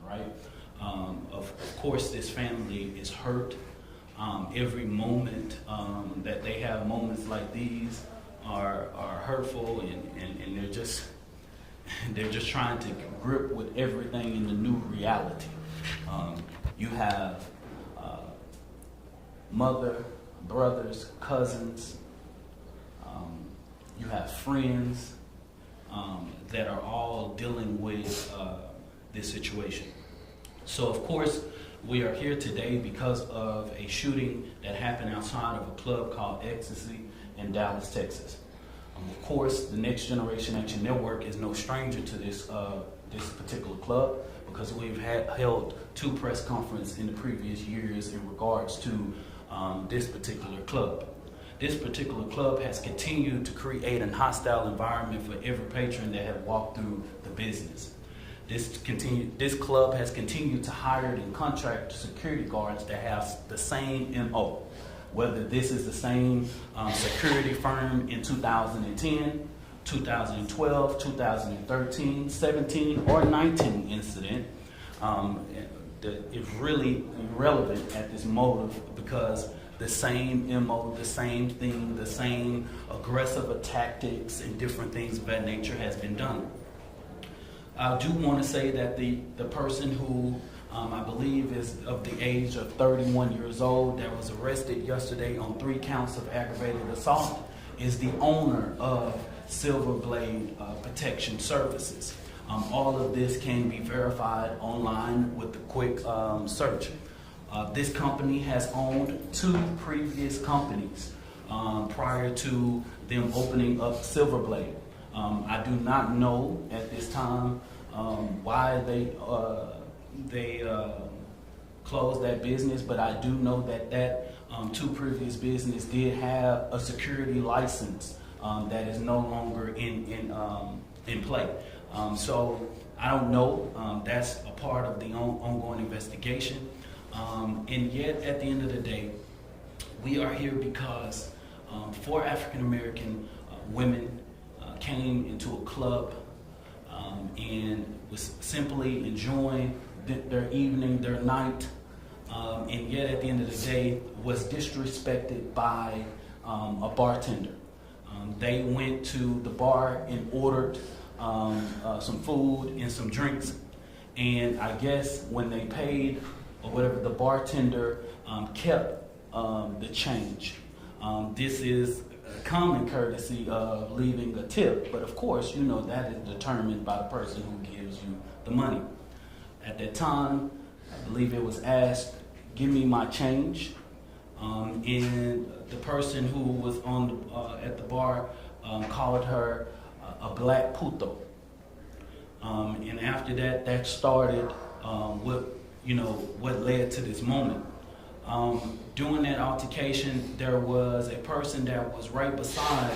right? Of course, this family is hurt. Every moment that they have moments like these are hurtful, and they're just trying to grip with everything in the new reality. You have mother, brothers, cousins. You have friends that are all dealing with this situation. So, of course, we are here today because of a shooting that happened outside of a club called XTC in Dallas, Texas. Of course, the Next Generation Action Network is no stranger to this particular club, because we've held 2 press conferences in the previous years in regards to this particular club. This particular club has continued to create a hostile environment for every patron that have walked through the business. This club has continued to hire and contract security guards that have the same MO. Whether this is the same security firm in 2010, 2012, 2013, 17, or 19 incident, it's really irrelevant at this motive, because the same MO, the same thing, the same aggressive tactics and different things of that nature has been done. I do want to say that the person who I believe is of the age of 31 years old that was arrested yesterday on 3 counts of aggravated assault is the owner of Silver Blade Protection Services. All of this can be verified online with a quick search. This company has owned 2 previous companies prior to them opening up Silver Blade. I do not know at this time why they closed that business, but I do know that 2 previous business did have a security license that is no longer in play. So I don't know. That's a part of the ongoing investigation. And yet, at the end of the day, we are here because 4 African American women came into a club and was simply enjoying their evening, their night, and yet at the end of the day was disrespected by a bartender. They went to the bar and ordered some food and some drinks, and I guess when they paid or whatever, the bartender kept the change. This is common courtesy of leaving a tip, but of course, you know, that is determined by the person who gives you the money. At that time, I believe it was asked, "Give me my change," and the person who was at the bar called her a black puto. And after that started what led to this moment. During that altercation, there was a person that was right beside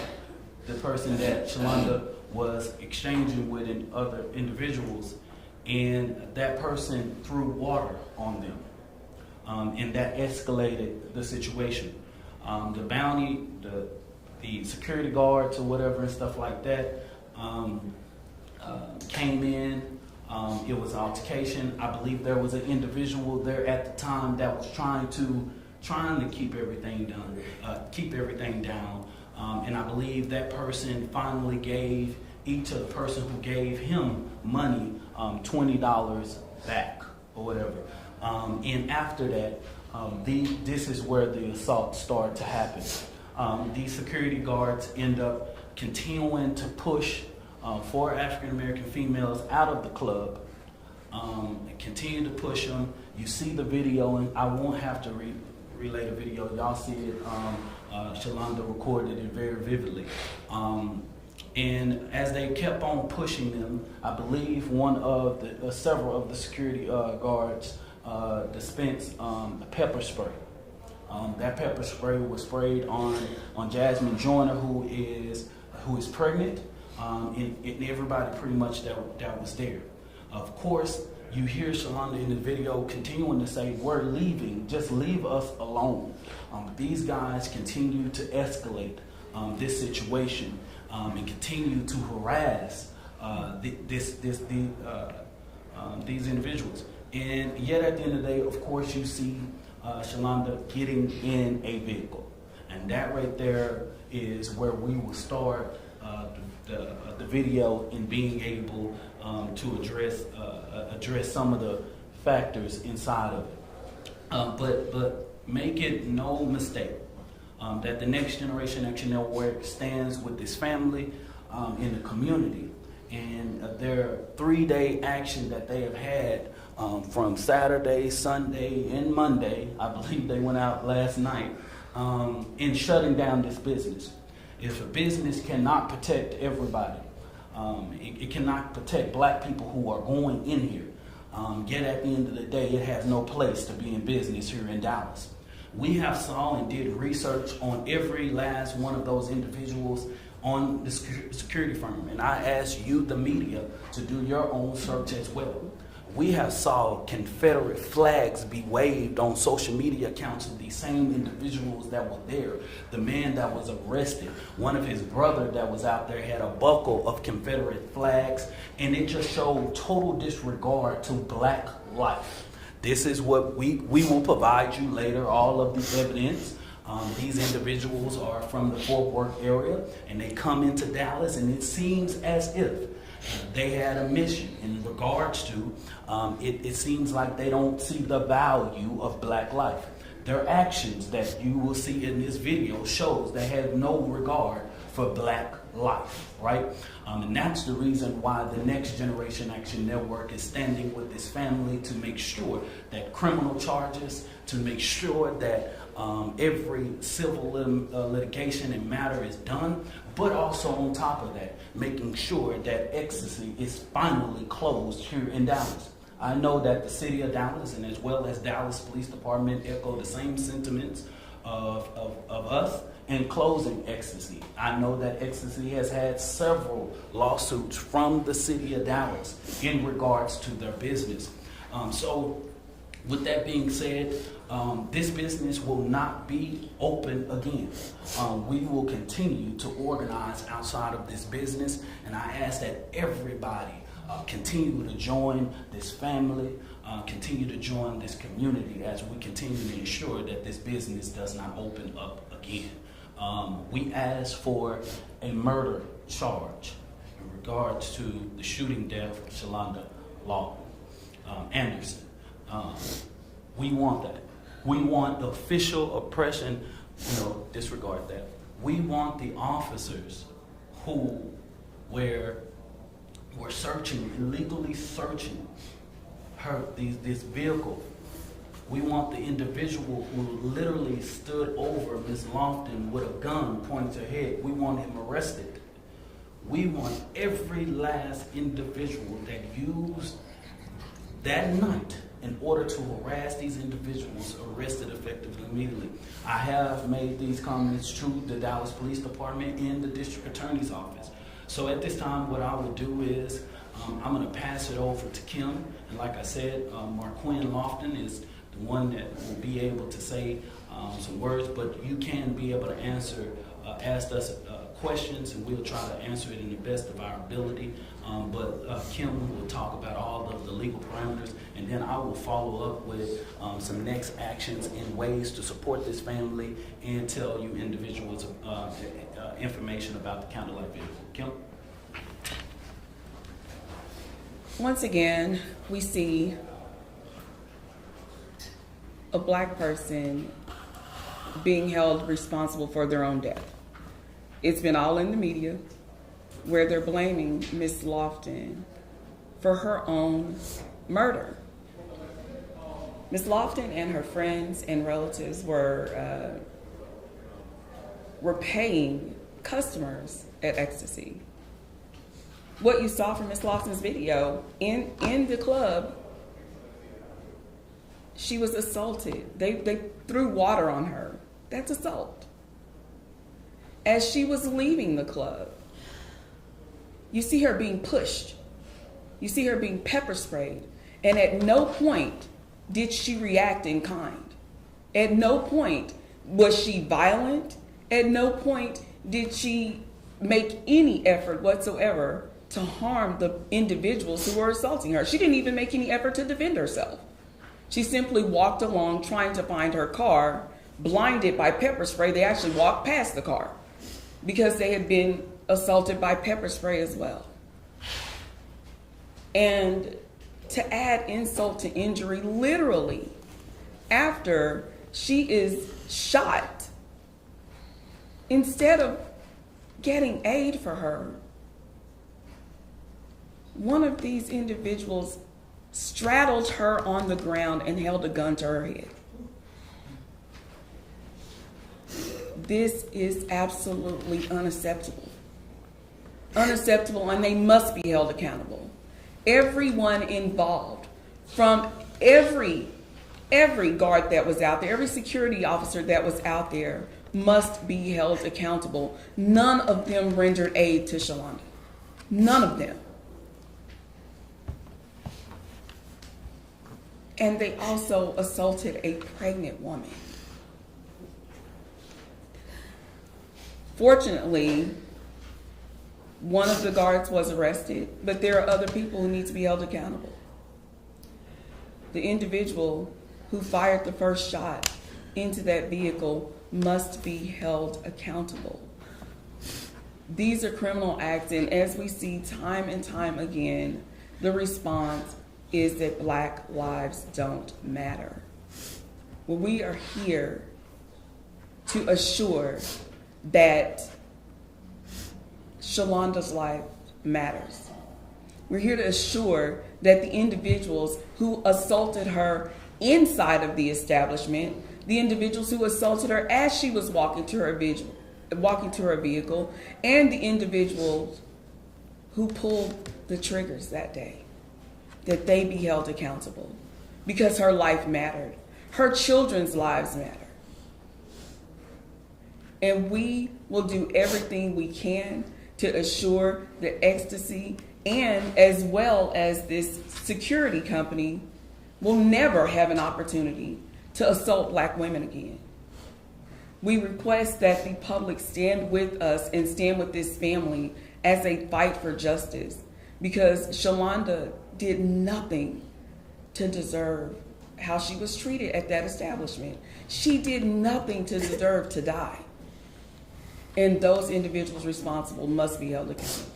the person that Shalonda was exchanging with and other individuals, and that person threw water on them, and that escalated the situation. The security guards or whatever and stuff like that came in. It was an altercation. I believe there was an individual there at the time that was trying to keep everything down. And I believe that person finally gave each of the person who gave him money $20 back or whatever. And after that, this is where the assault started to happen. These security guards end up continuing to push 4 African American females out of the club, continue to push them. You see the video, and I won't have to relay the video. Y'all see it. Shalonda recorded it very vividly. And as they kept on pushing them, I believe several of the security guards dispensed pepper spray. That pepper spray was sprayed on Jasmine Joyner, who is pregnant. And everybody pretty much that was there. Of course, you hear Shalonda in the video continuing to say, "We're leaving, just leave us alone." These guys continue to escalate this situation and continue to harass these individuals. And yet at the end of the day, of course, you see Shalonda getting in a vehicle. And that right there is where we will start the video in being able to address some of the factors inside of it. But make it no mistake that the Next Generation Action Network stands with this family in the community. And their 3-day action that they have had from Saturday, Sunday, and Monday, I believe they went out last night, in shutting down this business. If a business cannot protect everybody, it cannot protect black people who are going in here, yet at the end of the day, it has no place to be in business here in Dallas. We have saw and did research on every last one of those individuals on the security firm. And I ask you, the media, to do your own search as well. We have saw Confederate flags be waved on social media accounts of these same individuals that were there. The man that was arrested, one of his brother that was out there had a buckle of Confederate flags, and it just showed total disregard to black life. This is what we will provide you later, all of the evidence. These individuals are from the Fort Worth area, and they come into Dallas, and it seems as if they had a mission in regards to, it seems like they don't see the value of black life. Their actions that you will see in this video shows they have no regard for black life, right? And that's the reason why the Next Generation Action Network is standing with this family to make sure that criminal charges, to make sure that every civil litigation and matter is done, but also on top of that, making sure that ecstasy is finally closed here in Dallas. I know that the city of Dallas and as well as Dallas Police Department echo the same sentiments of us in closing ecstasy. I know that ecstasy has had several lawsuits from the city of Dallas in regards to their business. So with that being said, this business will not be open again. We will continue to organize outside of this business, and I ask that everybody continue to join this family, continue to join this community as we continue to ensure that this business does not open up again. We ask for a murder charge in regards to the shooting death of Shalonda Anderson. We want that. We want the official oppression, disregard that. We want the officers who were searching, illegally searching this vehicle. We want the individual who literally stood over Ms. Lofton with a gun pointed to her head. We want him arrested. We want every last individual that used that night in order to harass these individuals arrested effectively immediately. I have made these comments to the Dallas Police Department and the District Attorney's Office. So at this time, what I would do is I'm going to pass it over to Kim. And like I said, Marquin Lofton is the one that will be able to say some words, but you can be able to ask us questions, and we'll try to answer it in the best of our ability. But Kim will talk about all of the legal parameters, and then I will follow up with some next actions and ways to support this family and tell you individuals information about the county life vehicle. Kim? Once again, we see a black person being held responsible for their own death. It's been all in the media where they're blaming Miss Lofton for her own murder. Miss Lofton and her friends and relatives were paying customers at Ecstasy. What you saw from Miss Lofton's video in the club, she was assaulted. They threw water on her. That's assault. As she was leaving the club, you see her being pushed. You see her being pepper sprayed. And at no point did she react in kind. At no point was she violent. At no point did she make any effort whatsoever to harm the individuals who were assaulting her. She didn't even make any effort to defend herself. She simply walked along trying to find her car, blinded by pepper spray. They actually walked past the car because they had been assaulted by pepper spray as well. And to add insult to injury, literally, after she is shot, instead of getting aid for her, one of these individuals straddled her on the ground and held a gun to her head. This is absolutely unacceptable. Unacceptable, and they must be held accountable. Everyone involved, from every guard that was out there, every security officer that was out there, must be held accountable. None of them rendered aid to Shalonda. None of them. And they also assaulted a pregnant woman. Fortunately, one of the guards was arrested, but there are other people who need to be held accountable. The individual who fired the first shot into that vehicle must be held accountable. These are criminal acts, and as we see time and time again, the response is that Black lives don't matter. Well, we are here to assure that Shalonda's life matters. We're here to assure that the individuals who assaulted her inside of the establishment, the individuals who assaulted her as she was walking to her vehicle, and the individuals who pulled the triggers that day, that they be held accountable, because her life mattered. Her children's lives matter. And we will do everything we can to assure that XTC and as well as this security company will never have an opportunity to assault Black women again. We request that the public stand with us and stand with this family as they fight for justice, because Shalonda did nothing to deserve how she was treated at that establishment. She did nothing to deserve to die. And those individuals responsible must be held accountable.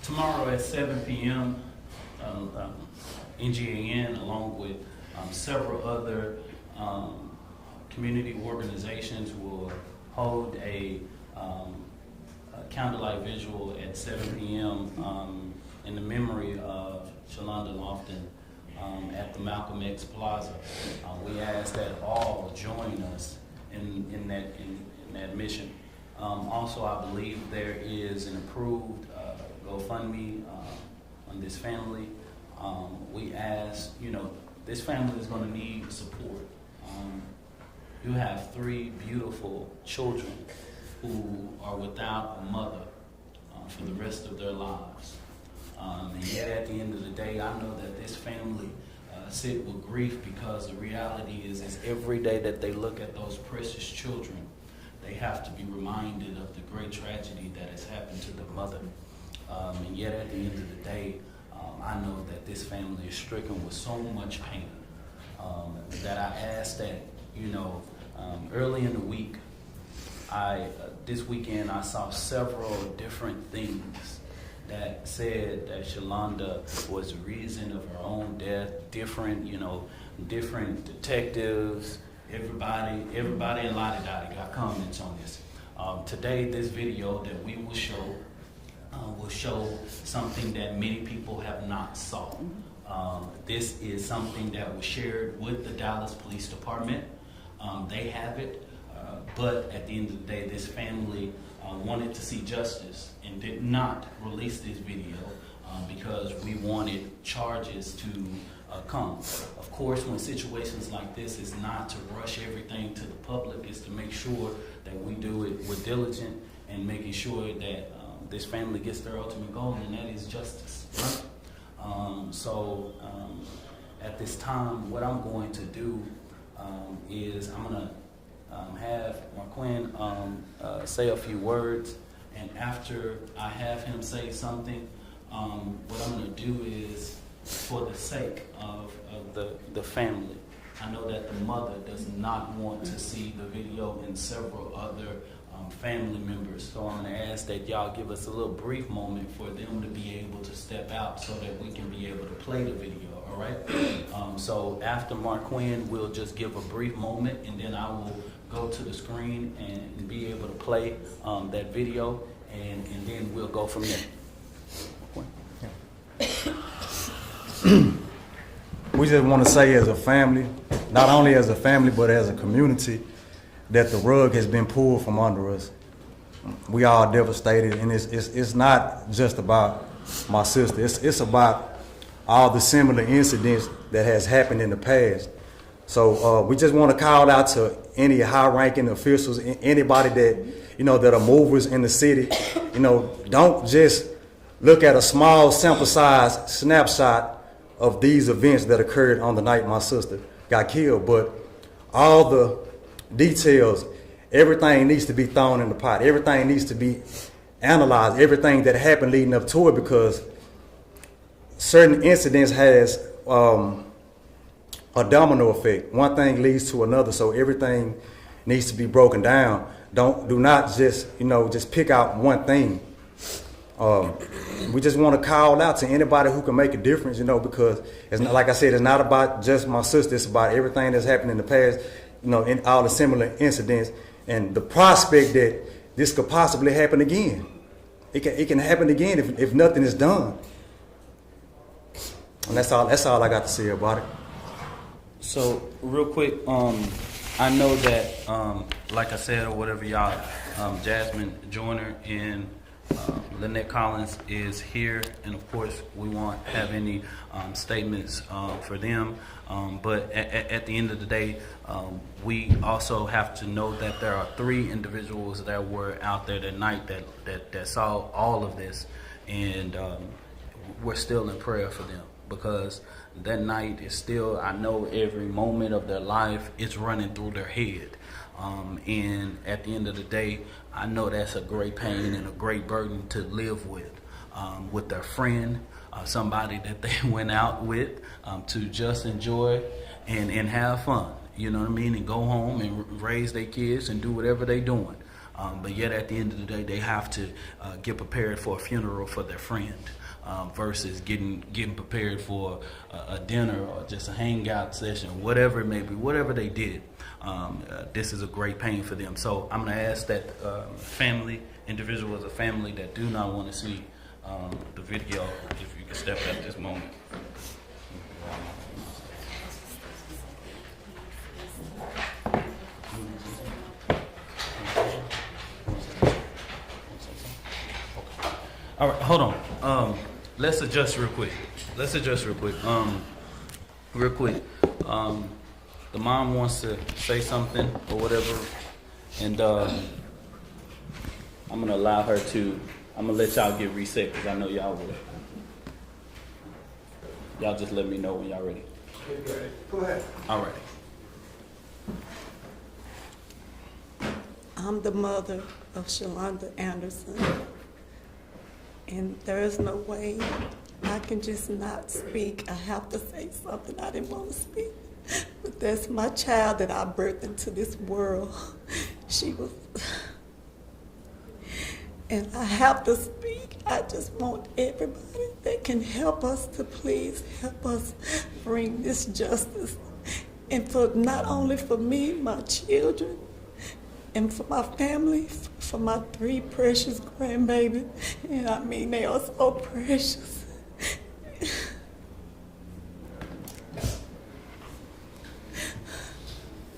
Tomorrow at 7 p.m., NGAN, along with several other community organizations, will hold a candlelight visual at 7 p.m. In the memory of Shalonda Lofton at the Malcolm X Plaza. We ask that all join us in that mission. Also, I believe there is an approved GoFundMe on this family. We ask, this family is going to need support. You have 3 beautiful children who are without a mother for the rest of their lives. And yet at the end of the day, I know that this family sit with grief, because the reality is every day that they look at those precious children, they have to be reminded of the great tragedy that has happened to the mother. And yet at the end of the day, I know that this family is stricken with so much pain that I ask that, early in the week, this weekend I saw several different things that said that Shalonda was the reason of her own death. Different detectives, everybody in Lottie Dottie got comments on this. Today, this video that we will show something that many people have not saw. This is something that was shared with the Dallas Police Department. They have it, but at the end of the day, this family wanted to see justice and did not release this video because we wanted charges to come. Of course, when situations like this, is not to rush everything to the public, it's to make sure that we do it with diligence and making sure that this family gets their ultimate goal, and that is justice, right? So at this time, what I'm going to do is I'm going to have Marquin say a few words, And after I have him say something, what I'm going to do is, for the sake of the family, I know that the mother does not want to see the video and several other family members. So I'm going to ask that y'all give us a little brief moment for them to be able to step out so that we can be able to play the video, all right? So after Marquand, we'll just give a brief moment, and then I will go to the screen and be able to play that video, and then we'll go from there. We just want to say as a family, not only as a family, but as a community, that the rug has been pulled from under us. We are devastated, and it's not just about my sister. It's about all the similar incidents that has happened in the past. So we just want to call out to any high-ranking officials, anybody that, that are movers in the city. Don't just look at a small sample size snapshot of these events that occurred on the night my sister got killed, but all the details, everything needs to be thrown in the pot. Everything needs to be analyzed, everything that happened leading up to it, because certain incidents has a domino effect. One thing leads to another, so everything needs to be broken down. Do not just just pick out one thing. We just want to call out to anybody who can make a difference, because it's not, like I said, it's not about just my sister. It's about everything that's happened in the past, in all the similar incidents, and the prospect that this could possibly happen again. It can happen again if nothing is done. And that's all I got to say about it. So real quick, I know that, like I said, or whatever, y'all, Jasmine Joyner and Lynette Collins is here, and of course we won't have any statements for them, but at the end of the day, we also have to know that there are 3 individuals that were out there that night that saw all of this, and we're still in prayer for them, because that night is still, I know every moment of their life is running through their head. And at the end of the day, I know that's a great pain and a great burden to live with their friend, somebody that they went out with to just enjoy and have fun, you know what I mean, and go home and raise their kids and do whatever they're doing. But yet at the end of the day, they have to get prepared for a funeral for their friend. Versus getting prepared for a dinner or just a hangout session, whatever it may be, whatever they did. This is a great pain for them. So I'm going to ask that individuals of family that do not want to see the video, if you can step at this moment. All right, hold on. Let's adjust real quick. Real quick. The mom wants to say something or whatever, and I'm gonna allow her to. I'm gonna let y'all get reset because I know y'all will. Y'all just let me know when y'all ready. Okay, go ahead. All right. I'm the mother of Shalonda Anderson, and there is no way I can just not speak. I have to say something. I didn't want to speak, but that's my child that I birthed into this world. She was, and I have to speak. I just want everybody that can help us to please help us bring this justice, and for not only for me, my children, and for my family, for my 3 precious grandbabies. And I mean, they are so precious.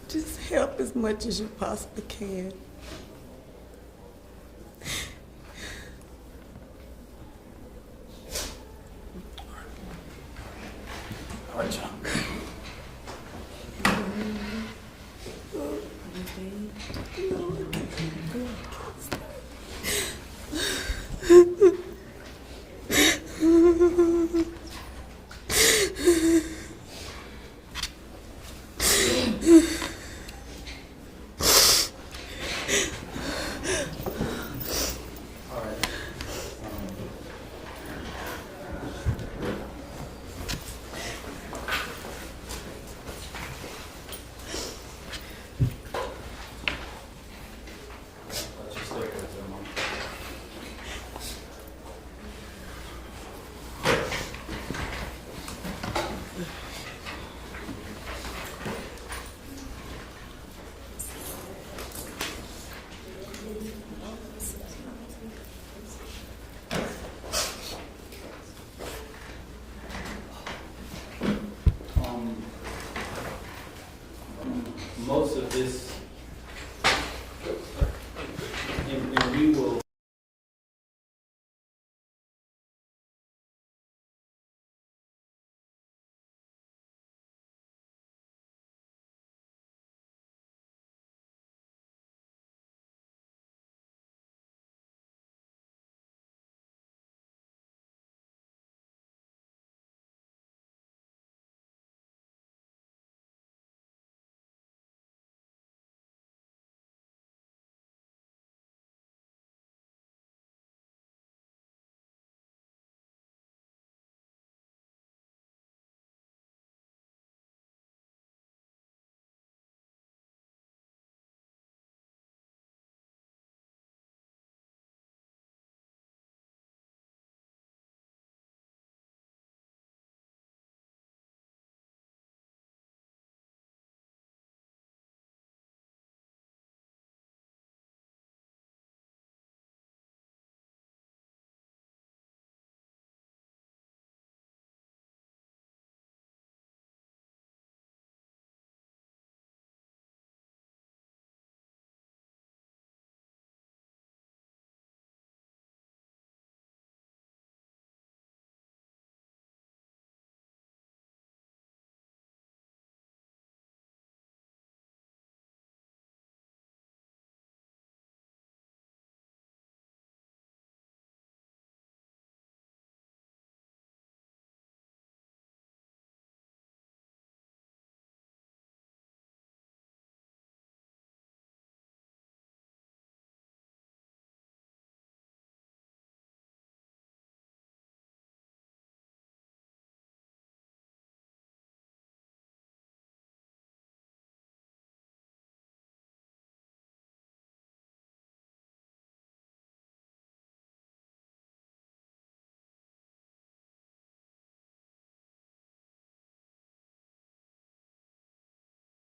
Just help as much as you possibly can. All right, y'all. most of this